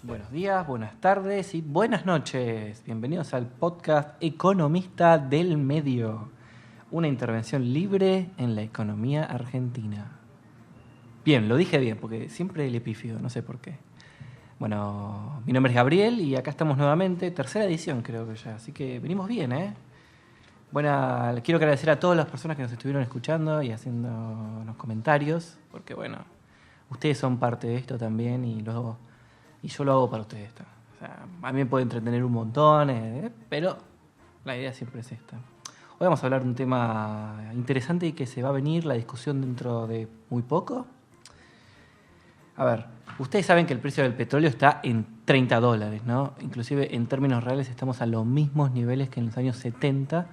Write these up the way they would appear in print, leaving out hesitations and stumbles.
Buenos días, buenas tardes y buenas noches. Bienvenidos al podcast Economista del Medio, una intervención libre en la economía argentina. Bien, lo dije bien porque siempre le pifio, no sé por qué. Bueno, mi nombre es Gabriel y acá estamos nuevamente, tercera edición creo que ya, así que venimos bien, ¿eh? Quiero agradecer a todas las personas que nos estuvieron escuchando y haciendo los comentarios, porque bueno, ustedes son parte de esto también y yo lo hago para ustedes. O sea, a mí me puede entretener un montón, pero la idea siempre es esta. Hoy vamos a hablar de un tema interesante y que se va a venir la discusión dentro de muy poco. A ver, ustedes saben que el precio del petróleo está en $30, ¿no? Inclusive en términos reales estamos a los mismos niveles que en los años 70,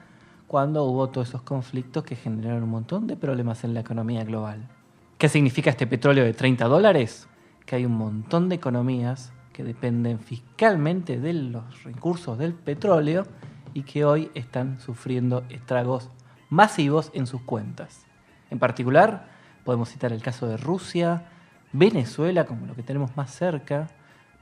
cuando hubo todos esos conflictos que generaron un montón de problemas en la economía global. ¿Qué significa este petróleo de $30? Que hay un montón de economías que dependen fiscalmente de los recursos del petróleo y que hoy están sufriendo estragos masivos en sus cuentas. En particular, podemos citar el caso de Rusia, Venezuela como lo que tenemos más cerca,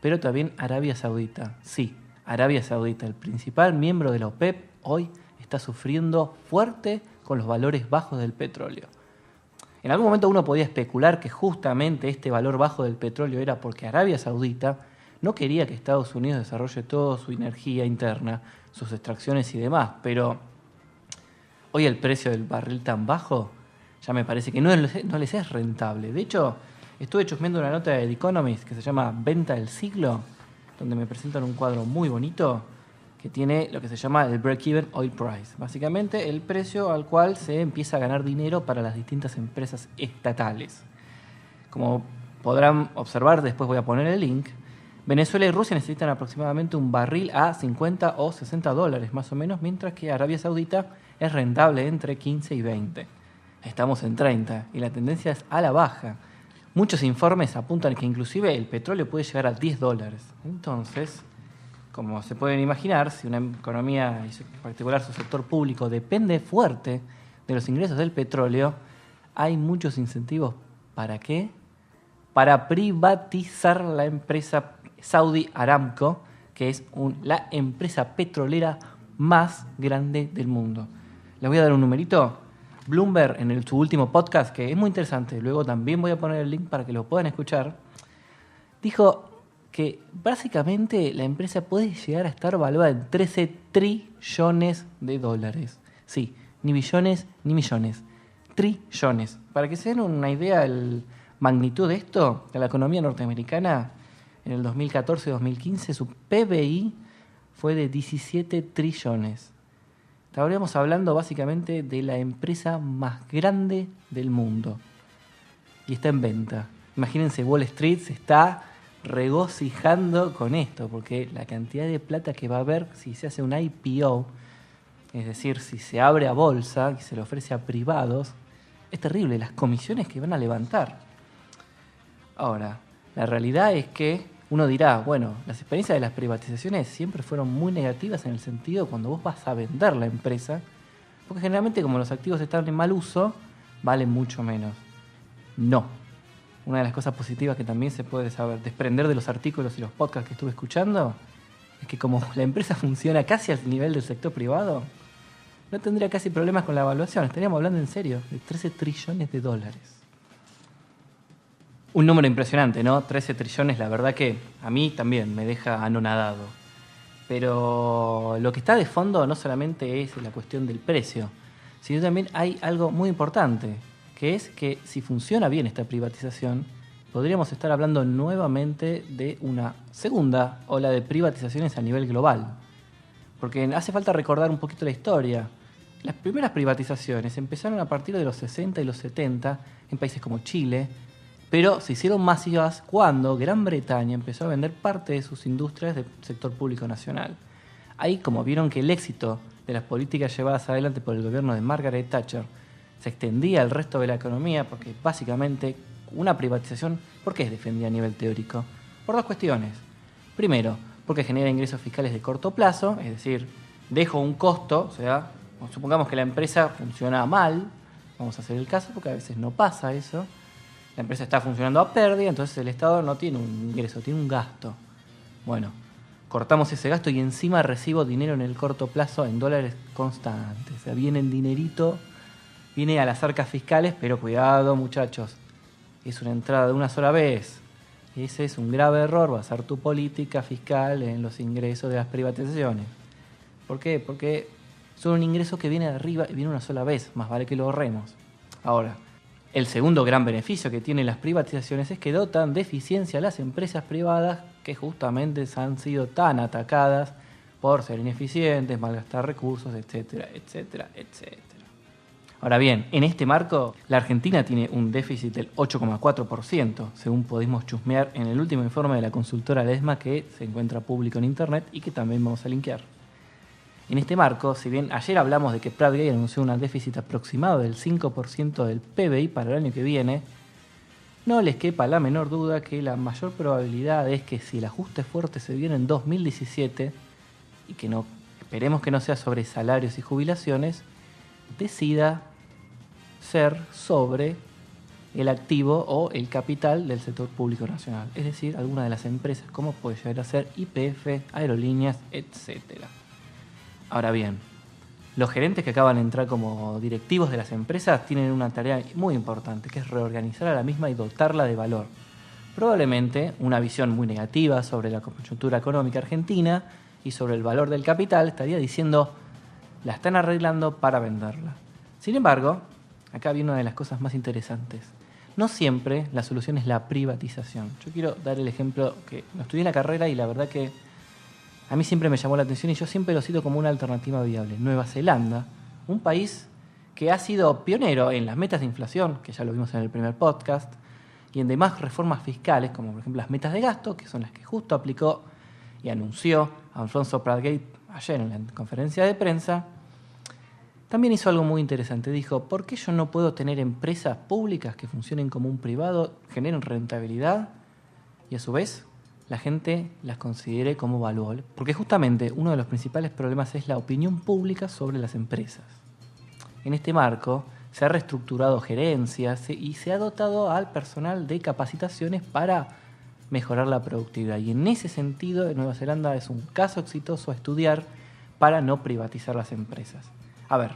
pero también Arabia Saudita. Sí, Arabia Saudita, el principal miembro de la OPEP, hoy está sufriendo fuerte con los valores bajos del petróleo. En algún momento uno podía especular que justamente este valor bajo del petróleo era porque Arabia Saudita no quería que Estados Unidos desarrolle toda su energía interna, sus extracciones y demás, pero hoy el precio del barril tan bajo ya me parece que no les es rentable. De hecho, estuve chusmeando una nota de The Economist que se llama Venta del Siglo, donde me presentan un cuadro muy bonito que tiene lo que se llama el break-even oil price. Básicamente el precio al cual se empieza a ganar dinero para las distintas empresas estatales. Como podrán observar, después voy a poner el link, Venezuela y Rusia necesitan aproximadamente un barril a $50 o $60 más o menos, mientras que Arabia Saudita es rentable entre 15 y 20. Estamos en 30 y la tendencia es a la baja. Muchos informes apuntan que inclusive el petróleo puede llegar a $10. Entonces, como se pueden imaginar, si una economía, en particular su sector público, depende fuerte de los ingresos del petróleo, hay muchos incentivos. ¿Para qué? Para privatizar la empresa Saudi Aramco, que es la empresa petrolera más grande del mundo. Les voy a dar un numerito. Bloomberg, en su último podcast, que es muy interesante, luego también voy a poner el link para que lo puedan escuchar, dijo que básicamente la empresa puede llegar a estar valuada en $13 trillones. Sí, ni billones ni millones. Trillones. Para que se den una idea de la magnitud de esto, de la economía norteamericana, en el 2014-2015 su PBI fue de 17 trillones. Estaríamos hablando básicamente de la empresa más grande del mundo. Y está en venta. Imagínense, Wall Street se está regocijando con esto, porque la cantidad de plata que va a haber si se hace un IPO, es decir, si se abre a bolsa y se le ofrece a privados, es terrible, las comisiones que van a levantar. Ahora, la realidad es que uno dirá, bueno, las experiencias de las privatizaciones siempre fueron muy negativas en el sentido cuando vos vas a vender la empresa, porque generalmente como los activos están en mal uso, valen mucho menos. No. Una de las cosas positivas que también se puede saber desprender de los artículos y los podcasts que estuve escuchando es que como la empresa funciona casi al nivel del sector privado, no tendría casi problemas con la evaluación. Estaríamos hablando en serio de $13 trillones. Un número impresionante, ¿no? 13 trillones, la verdad que a mí también me deja anonadado. Pero lo que está de fondo no solamente es la cuestión del precio, sino también hay algo muy importante, que es que si funciona bien esta privatización, podríamos estar hablando nuevamente de una segunda ola de privatizaciones a nivel global. Porque hace falta recordar un poquito la historia. Las primeras privatizaciones empezaron a partir de los 60 y los 70 en países como Chile, pero se hicieron masivas cuando Gran Bretaña empezó a vender parte de sus industrias del sector público nacional. Ahí, como vieron que el éxito de las políticas llevadas adelante por el gobierno de Margaret Thatcher se extendía al resto de la economía, porque básicamente una privatización, ¿por qué es defendida a nivel teórico? Por dos cuestiones. Primero, porque genera ingresos fiscales de corto plazo, es decir, dejo un costo, o sea, supongamos que la empresa funciona mal, vamos a hacer el caso porque a veces no pasa eso, la empresa está funcionando a pérdida, entonces el Estado no tiene un ingreso, tiene un gasto. Bueno, cortamos ese gasto y encima recibo dinero en el corto plazo en dólares constantes. O sea, viene el dinerito, viene a las arcas fiscales, pero cuidado, muchachos, es una entrada de una sola vez. Ese es un grave error, basar tu política fiscal en los ingresos de las privatizaciones. ¿Por qué? Porque son un ingreso que viene de arriba y viene una sola vez, más vale que lo ahorremos. Ahora, el segundo gran beneficio que tienen las privatizaciones es que dotan de eficiencia a las empresas privadas que justamente han sido tan atacadas por ser ineficientes, malgastar recursos, etcétera, etcétera, etcétera. Ahora bien, en este marco, la Argentina tiene un déficit del 8,4%, según pudimos chusmear en el último informe de la consultora Lesma, que se encuentra público en internet y que también vamos a linkear. En este marco, si bien ayer hablamos de que Prat Gay anunció un déficit aproximado del 5% del PBI para el año que viene, no les quepa la menor duda que la mayor probabilidad es que si el ajuste fuerte se viene en 2017, y que no, esperemos que no sea sobre salarios y jubilaciones, decida ser sobre el activo o el capital del sector público nacional, es decir, alguna de las empresas como puede llegar a ser YPF, aerolíneas, etcétera. Ahora bien, los gerentes que acaban de entrar como directivos de las empresas tienen una tarea muy importante, que es reorganizar a la misma y dotarla de valor. Probablemente una visión muy negativa sobre la coyuntura económica argentina y sobre el valor del capital estaría diciendo, la están arreglando para venderla. Sin embargo, acá viene una de las cosas más interesantes. No siempre la solución es la privatización. Yo quiero dar el ejemplo que lo estudié en la carrera y la verdad que a mí siempre me llamó la atención y yo siempre lo cito como una alternativa viable. Nueva Zelanda, un país que ha sido pionero en las metas de inflación, que ya lo vimos en el primer podcast, y en demás reformas fiscales, como por ejemplo las metas de gasto, que son las que justo aplicó y anunció Alfonso Prat Gay ayer en la conferencia de prensa, también hizo algo muy interesante. Dijo, ¿por qué yo no puedo tener empresas públicas que funcionen como un privado, generen rentabilidad y a su vez la gente las considere como valuables? Porque justamente uno de los principales problemas es la opinión pública sobre las empresas. En este marco se ha reestructurado gerencias y se ha dotado al personal de capacitaciones para mejorar la productividad. Y en ese sentido, Nueva Zelanda es un caso exitoso a estudiar para no privatizar las empresas. A ver,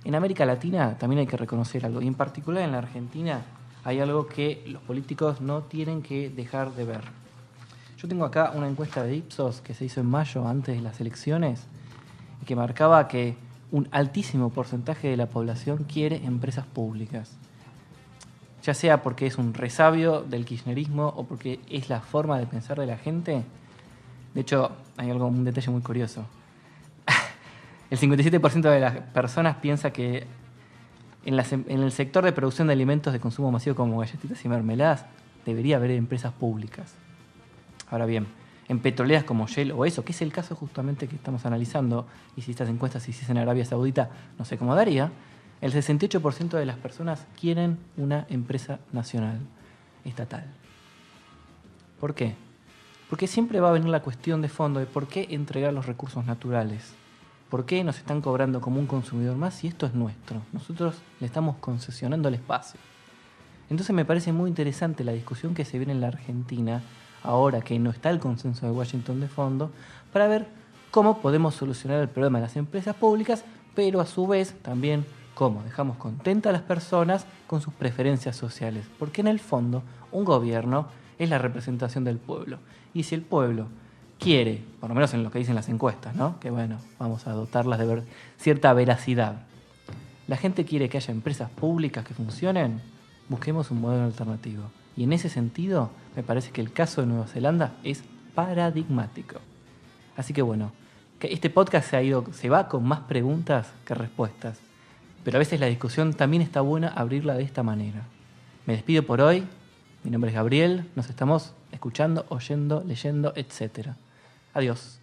en América Latina también hay que reconocer algo, y en particular en la Argentina hay algo que los políticos no tienen que dejar de ver. Yo tengo acá una encuesta de Ipsos que se hizo en mayo antes de las elecciones y que marcaba que un altísimo porcentaje de la población quiere empresas públicas. Ya sea porque es un resabio del kirchnerismo o porque es la forma de pensar de la gente. De hecho, hay un detalle muy curioso. El 57% de las personas piensa que en el sector de producción de alimentos de consumo masivo como galletitas y mermeladas debería haber empresas públicas. Ahora bien, en petroleras como Shell o eso, que es el caso justamente que estamos analizando, y si estas encuestas se hiciesen en Arabia Saudita, no sé cómo daría, el 68% de las personas quieren una empresa nacional, estatal. ¿Por qué? Porque siempre va a venir la cuestión de fondo de por qué entregar los recursos naturales. ¿Por qué nos están cobrando como un consumidor más si esto es nuestro? Nosotros le estamos concesionando el espacio. Entonces me parece muy interesante la discusión que se viene en la Argentina, ahora que no está el consenso de Washington de fondo, para ver cómo podemos solucionar el problema de las empresas públicas, pero a su vez también cómo dejamos contentas a las personas con sus preferencias sociales. Porque en el fondo un gobierno es la representación del pueblo. Y si el pueblo quiere, por lo menos en lo que dicen las encuestas, ¿no? Que bueno, vamos a dotarlas de cierta veracidad. La gente quiere que haya empresas públicas que funcionen, busquemos un modelo alternativo. Y en ese sentido, me parece que el caso de Nueva Zelanda es paradigmático. Así que bueno, que este podcast se va con más preguntas que respuestas. Pero a veces la discusión también está buena abrirla de esta manera. Me despido por hoy. Mi nombre es Gabriel. Nos estamos escuchando, oyendo, leyendo, etc. Adiós.